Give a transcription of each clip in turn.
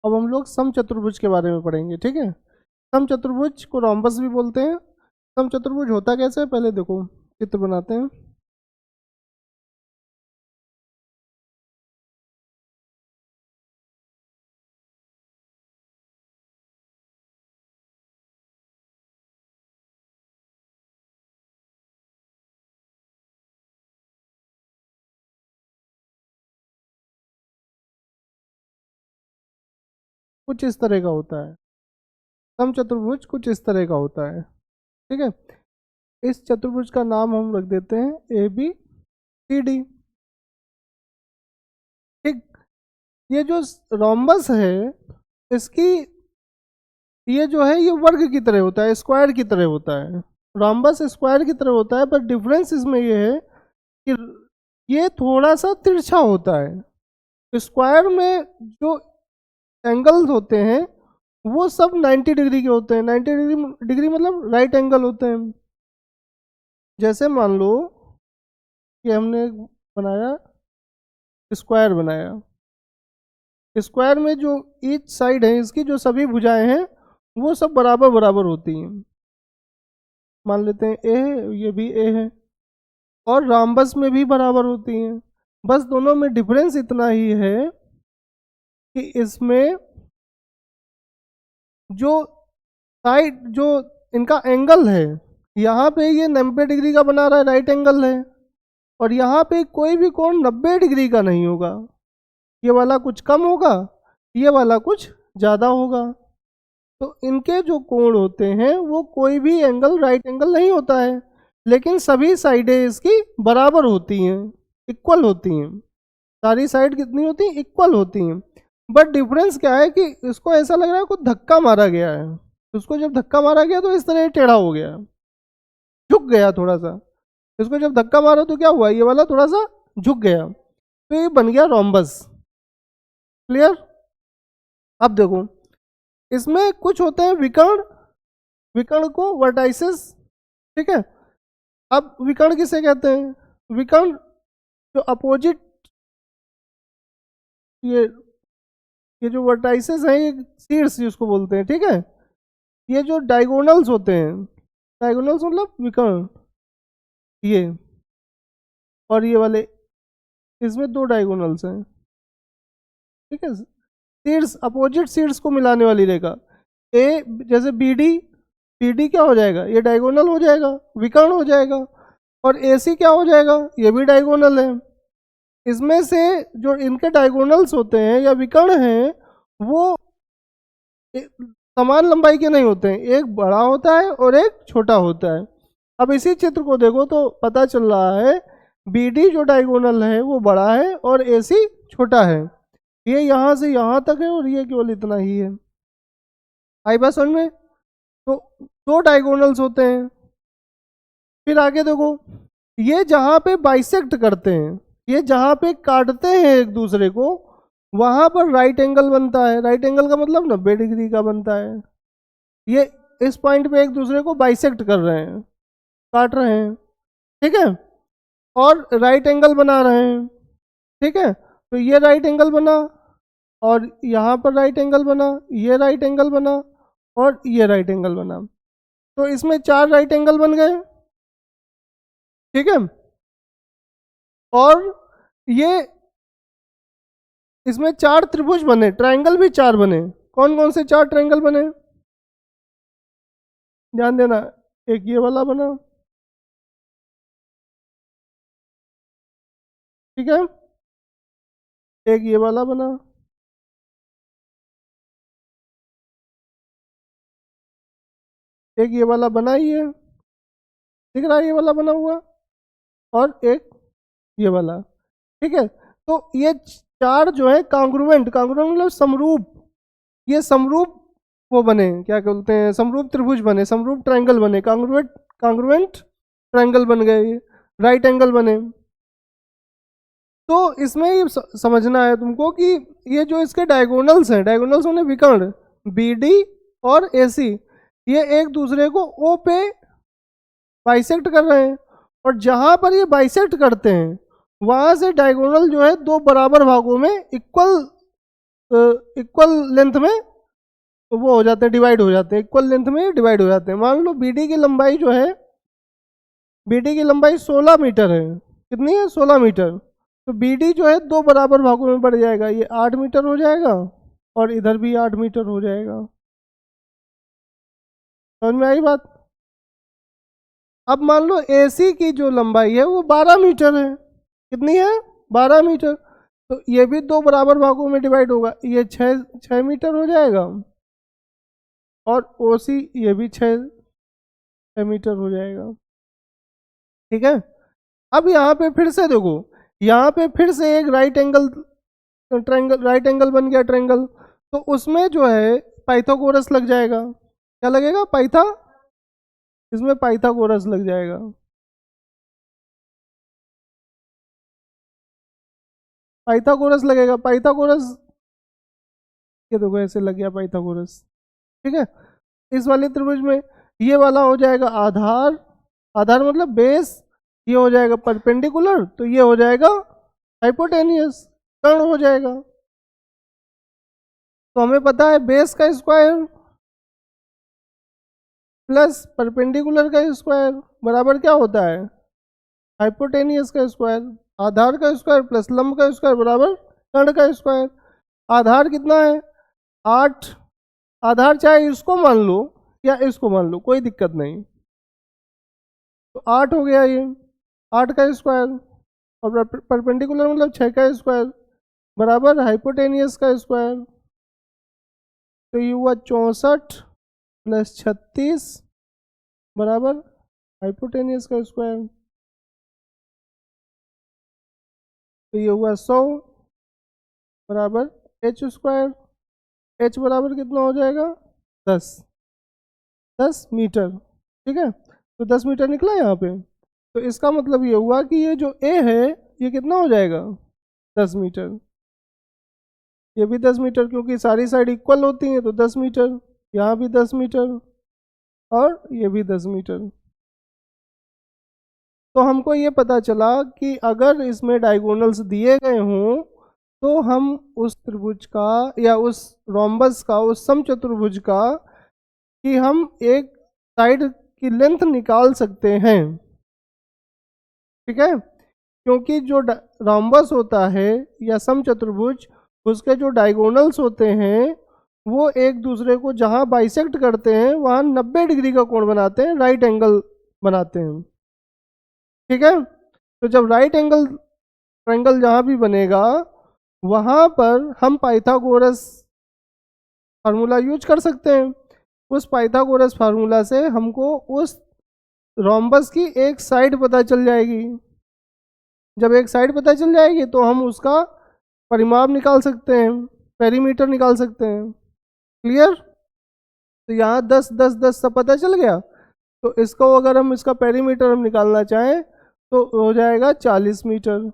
अब हम लोग समचतुर्भुज के बारे में पढ़ेंगे, ठीक है। समचतुर्भुज को रोम्बस भी बोलते हैं। समचतुर्भुज होता कैसे है, पहले देखो चित्र बनाते हैं। कुछ इस तरह का होता है, समचतुर्भुज कुछ इस तरह का होता है, ठीक है। इस चतुर्भुज का नाम हम रख देते हैं ABCD, ठीक। ये जो रोम्बस है, इसकी ये जो है ये वर्ग की तरह होता है, स्क्वायर की तरह होता है। रोम्बस स्क्वायर की तरह होता है, पर डिफरेंस इसमें ये है कि ये थोड़ा सा तिरछा होता है। स्क्वायर में जो एंगल्स होते हैं वो सब 90 डिग्री के होते हैं। 90 डिग्री मतलब राइट एंगल होते हैं। जैसे मान लो कि हमने बनाया स्क्वायर बनाया, स्क्वायर में जो ईच साइड है इसकी जो सभी भुजाएं हैं वो सब बराबर बराबर होती हैं। मान लेते हैं ए है, ये भी ए है, और रोम्बस में भी बराबर होती हैं। बस दोनों में डिफरेंस इतना ही है कि इसमें जो साइड जो इनका एंगल है, यहाँ पे ये 90 डिग्री का बना रहा है, राइट एंगल है, और यहाँ पे कोई भी कोण 90 डिग्री का नहीं होगा। ये वाला कुछ कम होगा, ये वाला कुछ ज़्यादा होगा। तो इनके जो कोण होते हैं वो कोई भी एंगल राइट एंगल नहीं होता है, लेकिन सभी साइडें इसकी बराबर होती हैं, इक्वल होती हैं। सारी साइड कितनी होती हैं, इक्वल होती हैं। बट डिफरेंस क्या है कि इसको ऐसा लग रहा है कुछ धक्का मारा गया है। उसको जब धक्का मारा गया तो इस तरह टेढ़ा हो गया, झुक गया थोड़ा सा। इसको जब धक्का मारा तो क्या हुआ, ये वाला थोड़ा सा झुक गया, तो ये बन गया रोम्बस। क्लियर। अब देखो इसमें कुछ होते हैं विकर्ण, विकर्ण को वर्टाइसेस, ठीक है। अब विकर्ण किसे कहते हैं, विकर्ण जो अपोजिट, ये जो वर्टाइसेस हैं ये शीर्ष जिसको बोलते हैं, ठीक है। ये जो डायगोनल्स होते हैं, डायगोनल्स मतलब विकर्ण, ये और ये वाले, इसमें दो डायगोनल्स हैं, ठीक है। शीर्ष अपोजिट शीर्ष को मिलाने वाली रेखा ए, जैसे BD, BD क्या हो जाएगा, ये डायगोनल हो जाएगा, विकर्ण हो जाएगा। और AC क्या हो जाएगा, ये भी डायगोनल है। इसमें से जो इनके डायगोनल्स होते हैं या विकर्ण हैं वो समान लंबाई के नहीं होते हैं, एक बड़ा होता है और एक छोटा होता है। अब इसी चित्र को देखो तो पता चल रहा है BD जो डायगोनल है वो बड़ा है और AC छोटा है। ये यहाँ से यहाँ तक है और ये केवल इतना ही है। आई बात समझ में। तो दो डायगोनल्स होते हैं। फिर आगे देखो, ये जहाँ पे बाइसेक्ट करते हैं, ये जहाँ पे काटते हैं एक दूसरे को, वहाँ पर राइट एंगल बनता है। राइट एंगल का मतलब 90 डिग्री का बनता है। ये इस पॉइंट पे एक दूसरे को बाइसेक्ट कर रहे हैं, काट रहे हैं, ठीक है, और राइट एंगल बना रहे हैं, ठीक है। तो ये राइट एंगल बना और यहाँ पर राइट एंगल बना, ये राइट एंगल बना और ये राइट एंगल बना। तो इसमें 4 राइट एंगल बन गए, ठीक है। और ये इसमें 4 त्रिभुज बने, ट्रायंगल भी 4 बने। कौन कौन से 4 ट्रायंगल बने, ध्यान देना। एक ये वाला बना, ठीक है, एक ये वाला बना, एक ये वाला बना ही है, दिख रहा है ये वाला बना हुआ, और एक ये वाला, ठीक है। तो ये 4 जो है कांग्रुएंट, कांग्रुएंट मतलब समरूप, ये समरूप वो बने, क्या बोलते हैं, समरूप त्रिभुज बने, समरूप ट्रायंगल बने, कांग्रुएंट, कांग्रुएंट ट्रायंगल बन गए, राइट एंगल बने। तो इसमें ये समझना है तुमको कि ये जो इसके डायगोनल्स हैं, डायगोनल्स होने विकर्ण BD और AC, ये एक दूसरे को O पे बाइसेक्ट कर रहे हैं, और जहां पर ये बाइसेक्ट करते हैं वहां से डायगोनल जो है 2 बराबर भागों में इक्वल इक्वल लेंथ में वो हो जाते हैं, डिवाइड हो जाते हैं, इक्वल लेंथ में डिवाइड हो जाते हैं। मान लो BD की लंबाई जो है, BD की लंबाई 16 मीटर है। कितनी है? 16 मीटर। तो BD जो है 2 बराबर भागों में बढ़ जाएगा, ये 8 मीटर हो जाएगा और इधर भी 8 मीटर हो जाएगा। समझ में आई बात? अब मान लो AC की जो लंबाई है वो 12 मीटर है। कितनी है? 12 मीटर। तो ये भी 2 बराबर भागों में डिवाइड होगा, ये 6 मीटर हो जाएगा और OC ये भी 6 मीटर हो जाएगा। ठीक है। अब यहाँ पे फिर से देखो, यहाँ पे फिर से एक right angle triangle, right angle बन गया ट्रायंगल। तो उसमें जो है पाइथागोरस लग जाएगा। क्या लगेगा? इसमें पाइथागोरस लग जाएगा। पाइथागोरस लगेगा। पाइथागोरस, ये देखो ऐसे लग गया पाइथागोरस। ठीक है। इस वाले त्रिभुज में ये वाला हो जाएगा आधार, आधार मतलब बेस, ये हो जाएगा परपेंडिकुलर, तो ये हो जाएगा हाइपोटेनियस, कर्ण हो जाएगा। तो हमें पता है बेस का स्क्वायर प्लस परपेंडिकुलर का स्क्वायर बराबर क्या होता है? हाइपोटेनियस का स्क्वायर। आधार का स्क्वायर प्लस लंब का स्क्वायर बराबर कर्ण का स्क्वायर। आधार कितना है? 8। आधार चाहे इसको मान लो या इसको मान लो, कोई दिक्कत नहीं। तो 8 हो गया ये, 8 का स्क्वायर, और परपेंडिकुलर मतलब 6 का स्क्वायर बराबर हाइपोटेनियस का स्क्वायर। तो ये हुआ 64 प्लस 36 बराबर हाइपोटेनियस का स्क्वायर। तो ये हुआ 100 बराबर h स्क्वायर। h बराबर कितना हो जाएगा? 10 मीटर। ठीक है। तो 10 मीटर निकला यहाँ पे। तो इसका मतलब ये हुआ कि ये जो A है ये कितना हो जाएगा? 10 मीटर। ये भी 10 मीटर, क्योंकि सारी साइड इक्वल होती हैं, तो 10 मीटर। यहाँ भी 10 मीटर और ये भी 10 मीटर। तो हमको ये पता चला कि अगर इसमें डायगोनल्स दिए गए हों तो हम उस त्रिभुज का या उस रोम्बस का, उस समचतुर्भुज का, कि हम एक साइड की लेंथ निकाल सकते हैं। ठीक है। क्योंकि जो रोम्बस होता है या समचतुर्भुज, उसके जो डायगोनल्स होते हैं वो एक दूसरे को जहाँ बाइसेक्ट करते हैं वहाँ 90 डिग्री का कोण बनाते हैं, राइट एंगल बनाते हैं। ठीक है। तो जब राइट एंगल ट्रायंगल जहाँ भी बनेगा वहाँ पर हम पाइथागोरस फार्मूला यूज कर सकते हैं। उस पाइथागोरस फार्मूला से हमको उस रोम्बस की एक साइड पता चल जाएगी। जब एक साइड पता चल जाएगी तो हम उसका परिमाप निकाल सकते हैं, पेरीमीटर निकाल सकते हैं। क्लियर? तो यहाँ 10 10 10 सब पता चल गया। तो इसको अगर हम इसका पेरीमीटर हम निकालना चाहें तो हो जाएगा 40 मीटर।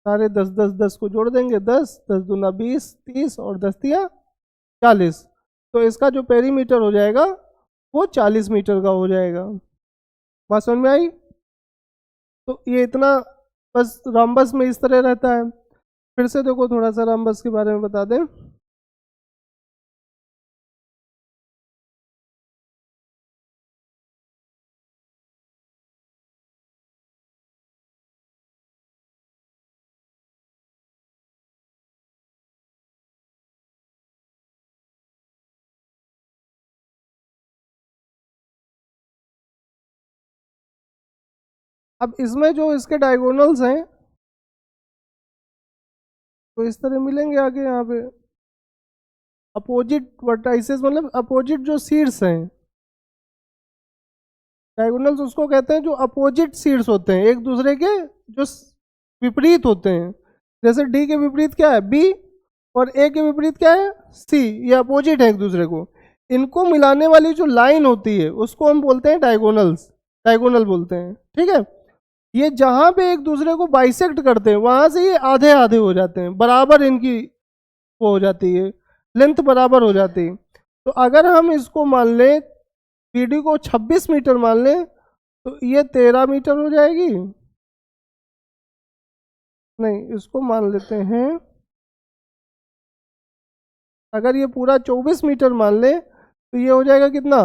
सारे 10 10 10 को जोड़ देंगे, 10 10 दूना 20 30 और 10 तिया 40। तो इसका जो पेरीमीटर हो जाएगा वो 40 मीटर का हो जाएगा। बात समझ में आई? तो ये इतना बस रोम्बस में इस तरह रहता है। फिर से देखो थोड़ा सा रोम्बस के बारे में बता दें। अब इसमें जो इसके डायगोनल्स हैं तो इस तरह मिलेंगे आगे यहाँ पे। अपोजिट वर्टाइसेस मतलब अपोजिट जो शीर्ष हैं, डायगोनल्स उसको कहते हैं जो अपोजिट शीर्ष होते हैं, एक दूसरे के जो विपरीत होते हैं। जैसे डी के विपरीत क्या है? बी, और ए के विपरीत क्या है? सी। ये अपोजिट है एक दूसरे को। इनको मिलाने वाली जो लाइन होती है उसको हम बोलते हैं डायगोनल्स, डायगोनल बोलते हैं। ठीक है। ये जहां पे एक दूसरे को बाइसेक्ट करते हैं वहां से ये आधे आधे हो जाते हैं, बराबर इनकी वो हो जाती है, लेंथ बराबर हो जाती है। तो अगर हम इसको मान लें, BD को 26 मीटर मान लें, तो ये 13 मीटर हो जाएगी। नहीं, इसको मान लेते हैं अगर ये पूरा 24 मीटर मान ले तो ये हो जाएगा कितना,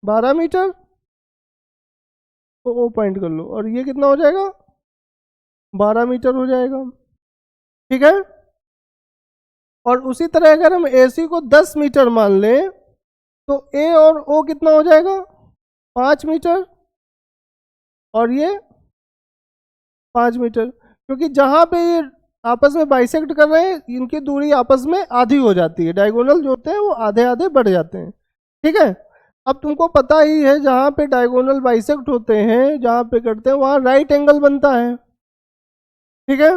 12 मीटर, तो ओ पॉइंट कर लो, और ये कितना हो जाएगा, 12 मीटर हो जाएगा। ठीक है। और उसी तरह अगर हम AC को 10 मीटर मान लें तो A और O कितना हो जाएगा, 5 मीटर, और ये 5 मीटर, क्योंकि जहाँ पे ये आपस में बाइसेक्ट कर रहे हैं इनकी दूरी आपस में आधी हो जाती है, डायगोनल जो होते हैं वो आधे आधे बढ़ जाते हैं। ठीक है। अब तुमको पता ही है जहाँ पे डायगोनल बाइसेक्ट होते हैं, जहाँ पे कटते हैं, वहाँ राइट एंगल बनता है। ठीक है।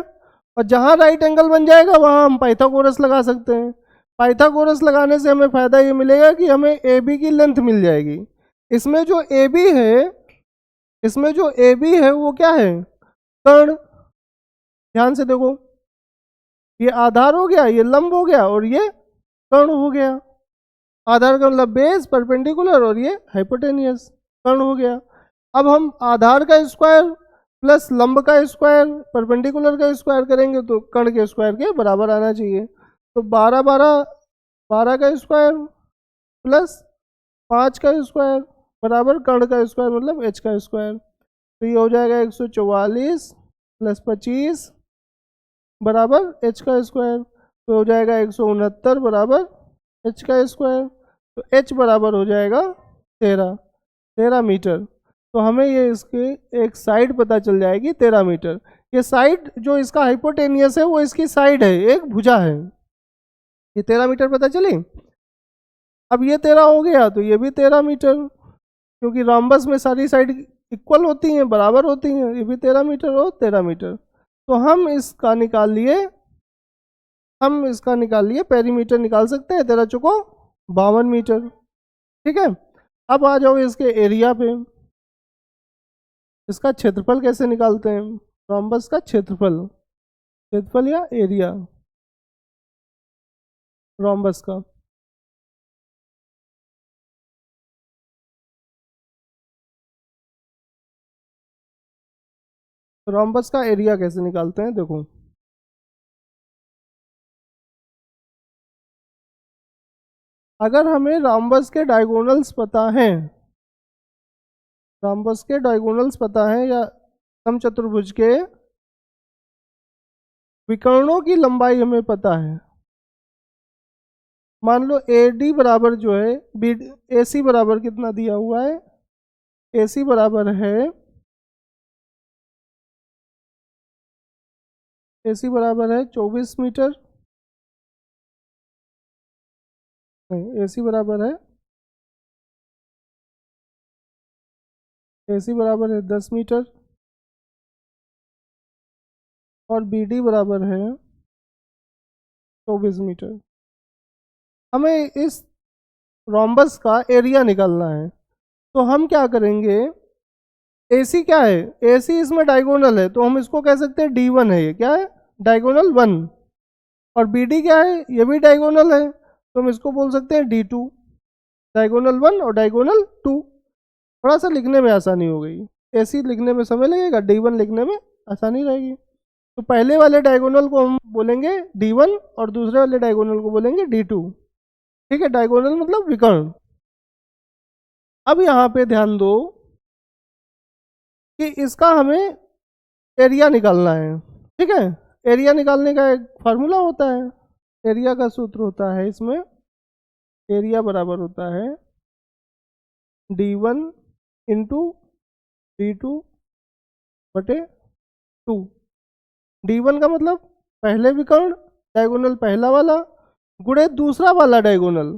और जहाँ राइट एंगल बन जाएगा वहाँ हम पाइथागोरस लगा सकते हैं। पाइथागोरस लगाने से हमें फ़ायदा ये मिलेगा कि हमें AB की लेंथ मिल जाएगी। इसमें जो AB है वो क्या है, कर्ण। ध्यान से देखो, ये आधार हो गया, ये लंब हो गया, और ये कर्ण हो गया। आधार का मतलब बेस, परपेंडिकुलर, और ये हाइपोटेनियस, कर्ण हो गया। अब हम आधार का स्क्वायर प्लस लंब का स्क्वायर परपेंडिकुलर का स्क्वायर करेंगे तो कर्ण के स्क्वायर के बराबर आना चाहिए। तो 12 का स्क्वायर प्लस 5 का स्क्वायर बराबर कर्ण का स्क्वायर मतलब h का स्क्वायर। तो ये हो जाएगा 144 प्लस 25 बराबर h का स्क्वायर, तो हो जाएगा 169 बराबर h का स्क्वायर। तो h बराबर हो जाएगा 13 मीटर। तो हमें ये इसके एक साइड पता चल जाएगी 13 मीटर। ये साइड जो इसका हाइपोटेनियस है वो इसकी साइड है, एक भुजा है। ये 13 मीटर पता चली। अब ये 13 हो गया तो ये भी 13 मीटर, क्योंकि रोम्बस में सारी साइड इक्वल होती हैं, बराबर होती हैं। ये भी 13 मीटर और 13 मीटर। तो हम इसका निकाल लिए पेरीमीटर निकाल सकते हैं, 13 चौको 52 मीटर। ठीक है। अब आ जाओ इसके एरिया पे। इसका क्षेत्रफल कैसे निकालते हैं, रोम्बस का क्षेत्रफल या एरिया रोम्बस का। रोम्बस का एरिया कैसे निकालते हैं, देखो अगर हमें रोम्बस के डायगोनल्स पता है या समचतुर्भुज के विकर्णों की लंबाई हमें पता है। मान लो AD बराबर जो है AC बराबर कितना दिया हुआ है, AC बराबर है 24 मीटर, नहीं AC बराबर है 10 मीटर, और BD बराबर है 24 मीटर। हमें इस रोम्बस का एरिया निकालना है, तो हम क्या करेंगे, AC क्या है, AC इसमें डायगोनल है तो हम इसको कह सकते हैं D1 है। ये क्या है, डायगोनल 1। और BD क्या है, ये भी डायगोनल है तो हम इसको बोल सकते हैं D2। डायगोनल 1 और डायगोनल 2। थोड़ा सा लिखने में आसानी हो गई, AC लिखने में समय लगेगा, D1 लिखने में आसानी रहेगी। तो पहले वाले डायगोनल को हम बोलेंगे D1 और दूसरे वाले डायगोनल को बोलेंगे D2। ठीक है। डायगोनल मतलब विकर्ण। अब यहाँ पे ध्यान दो कि इसका हमें एरिया निकालना है। ठीक है। एरिया निकालने का एक फार्मूला होता है, एरिया का सूत्र होता है इसमें, एरिया बराबर होता है D1 इंटू D2 बटे 2। D1 का मतलब पहले विकर्ण डायगोनल पहला वाला गुणे दूसरा वाला डायगोनल,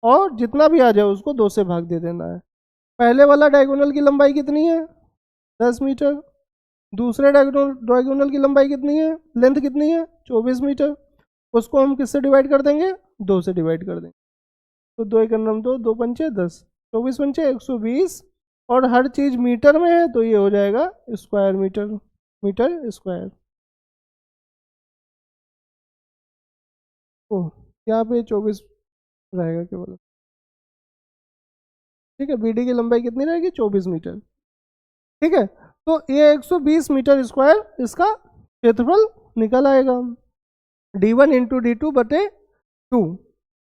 और जितना भी आ जाए उसको 2 से भाग दे देना है। पहले वाला डायगोनल की लंबाई कितनी है, 10 मीटर। दूसरे डायगोनल की लंबाई कितनी है, लेंथ कितनी है, 24 मीटर। उसको हम किससे डिवाइड कर देंगे, 2 से डिवाइड कर देंगे। तो 2 1 2, 2 पंचे 10, 24 पंचे 120, और हर चीज़ मीटर में है तो ये हो जाएगा स्क्वायर मीटर स्क्वायर। ओह, यहाँ पे 24 रहेगा केवल। ठीक है। BD की लंबाई कितनी रहेगी, 24 मीटर। ठीक है। तो ये 120 मीटर स्क्वायर इसका क्षेत्रफल निकल आएगा, D1 इंटू D2 बटे 2।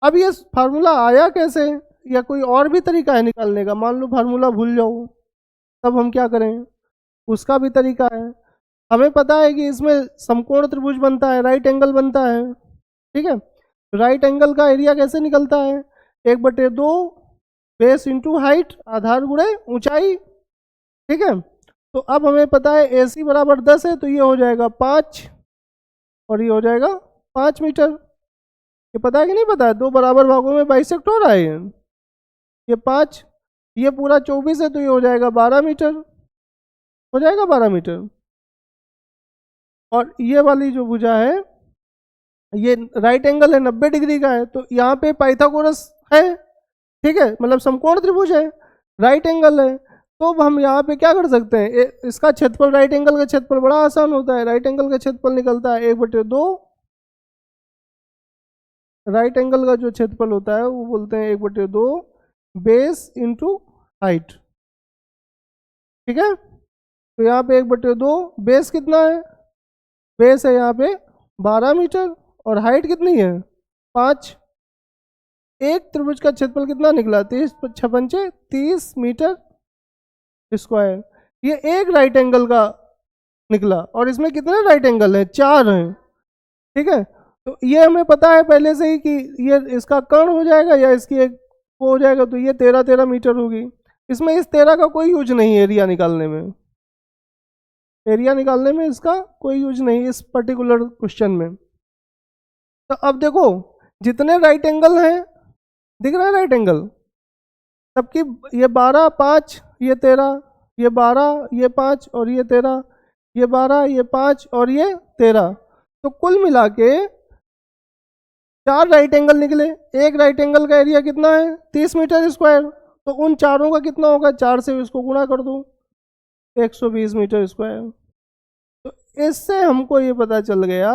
अब ये फार्मूला आया कैसे, या कोई और भी तरीका है निकालने का? मान लो फार्मूला भूल जाओ, तब हम क्या करें? उसका भी तरीका है। हमें पता है कि इसमें समकोण त्रिभुज बनता है, राइट एंगल बनता है, ठीक है। राइट एंगल का एरिया कैसे निकलता है? 1/2 बेस इंटू हाइट, आधार गुणे ऊंचाई, ठीक है। तो अब हमें पता है AC बराबर 10 है, तो ये हो जाएगा 5 और ये हो जाएगा 5 मीटर। ये पता है कि नहीं पता है? 2 बराबर भागों में बाइसेक्ट हो रहा है ये 5, ये पूरा 24 है, तो ये हो जाएगा 12 मीटर, हो जाएगा 12 मीटर। और ये वाली जो भुजा है, ये राइट एंगल है, 90 डिग्री का है, तो यहाँ पे पाइथागोरस है, ठीक है, मतलब समकोण त्रिभुज है, राइट एंगल है। तो हम यहाँ पे क्या कर सकते हैं, इसका क्षेत्रफल, राइट एंगल का क्षेत्रफल बड़ा आसान होता है, राइट एंगल का क्षेत्रफल निकलता है 1/2, राइट एंगल का जो क्षेत्रफल होता है वो बोलते हैं 1/2 बेस इंटू हाइट, ठीक है। तो यहाँ पे 1/2, बेस कितना है? बेस है यहाँ पे 12 मीटर और हाइट कितनी है? 5। एक त्रिभुज का क्षेत्रफल कितना निकला? 30 मीटर स्क्वायर। ये एक राइट एंगल का निकला, और इसमें कितने राइट एंगल हैं? 4 हैं, ठीक है। तो ये हमें पता है पहले से ही कि ये इसका कर्ण हो जाएगा या इसकी एक वो हो जाएगा, तो ये 13 मीटर होगी। इसमें इस 13 का कोई यूज नहीं है एरिया निकालने में, एरिया निकालने में इसका कोई यूज नहीं इस पर्टिकुलर क्वेश्चन में। तो अब देखो जितने राइट एंगल हैं, दिख रहा है राइट एंगल सबकी, ये 12, 5, ये 13, ये 12, ये 5 और ये 13, ये 12, ये 5 और ये 13, तो कुल मिला के 4 राइट एंगल निकले। एक राइट एंगल का एरिया कितना है? 30 मीटर स्क्वायर। तो उन चारों का कितना होगा? 4 से इसको गुणा कर दो, 120 मीटर स्क्वायर। तो इससे हमको ये पता चल गया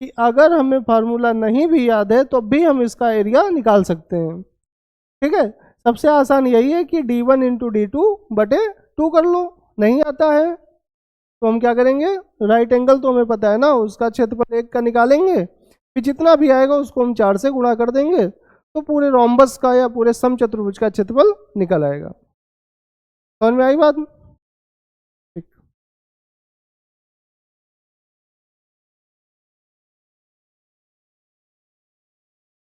कि अगर हमें फार्मूला नहीं भी याद है तो भी हम इसका एरिया निकाल सकते हैं, ठीक है। सबसे आसान यही है कि d1 इंटू d2/2 कर लो। नहीं आता है तो हम क्या करेंगे, राइट एंगल तो हमें पता है ना, उसका क्षेत्रफल 1 का निकालेंगे, फिर जितना भी आएगा उसको हम 4 से गुणा कर देंगे, तो पूरे रोम्बस का या पूरे समचतुर्भुज का क्षेत्रफल निकल आएगा। समझ में आई बात?